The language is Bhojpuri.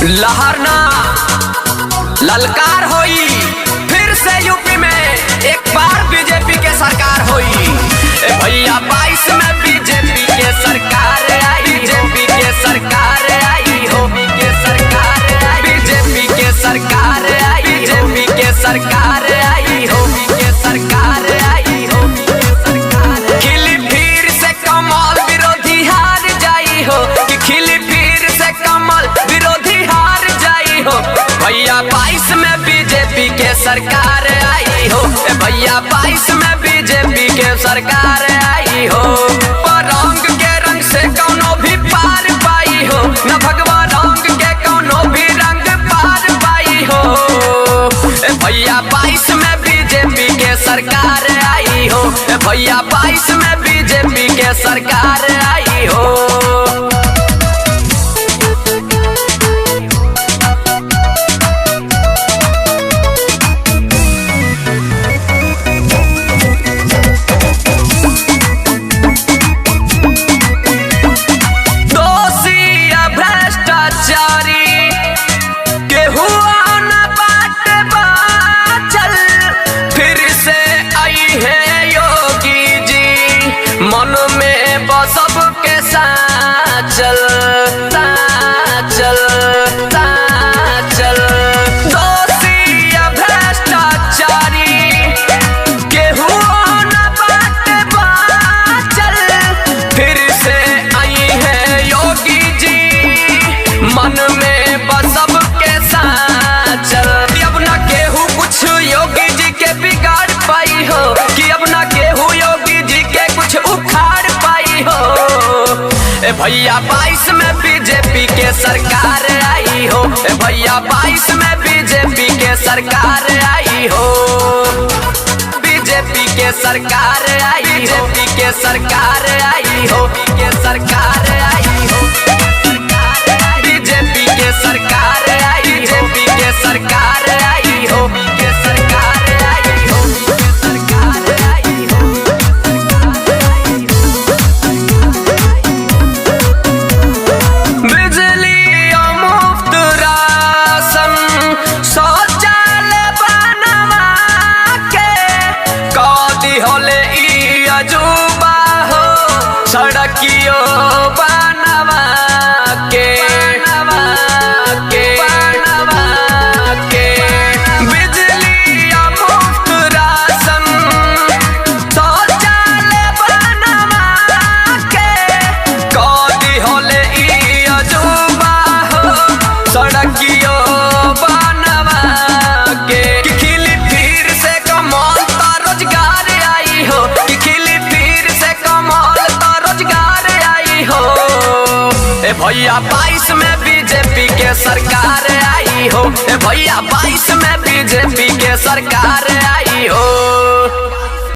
लहरना ललकार होई, फिर से यूपी में एक बार बीजेपी के सरकार होई। ए भैया 22 में बीजेपी के सरकार आई, बीजेपी के सरकार आई हो, के सरकार आई, बीजेपी के सरकार आई, बीजेपी के सरकार आई हो, के सरकार आई हो, खिली फिर से कमल विरोधी हार जाई हो, कि खिली फिर से कमल विरोधी हार जाई हो। भैया 22 में बीजेपी के सरकार आई हो, भैया 22 में बीजेपी के सरकार आई हो। रंग के रंग से कौनो भी पार पाई हो, न भगवान रंग के कौनो भी रंग पार पाई हो। भैया 22 में बीजेपी के सरकार आई हो, भैया 22 में बीजेपी के सरकार आई हो। मन में सबके साथ चल चल चल, दोषी या भ्रष्टाचारी केहू न बाटे बाचल, फिर से आई है योगी जी, मन में सबके साथ चल। अब न केहू कुछ योगी जी के बिगाड़ पाई हो, कि अब न केहू योगी जी के कुछ उखाड़ पाई हो। भैया 22 में बीजेपी के सरकार आई हो, भैया 22 में बीजेपी के सरकार आई हो। बीजेपी के सरकार आई हो, बीजेपी के सरकार आई हो, के सरकार आई हो, बीजेपी के सरकार आई, बीजेपी के सरकार आई हो, के सरकार आई हो, सरकार आई हो। बिजली मुफ्त राशन शौचालय बनवा के कदी होले ई अजूबा हो, सड़कियों बनवा के बिजली मुफ्त राशन शौचालय बनवा के कदी होले ई अजूबा हो, सड़कियों बनवा के। कि खिली फिर से कमल ता रोजगार आई हो, कि खिली फिर से कमल ता रोजगार आई हो। भैया 22 में बीजेपी के सरकार आई हो, भैया 22 में बीजेपी के सरकार आई हो।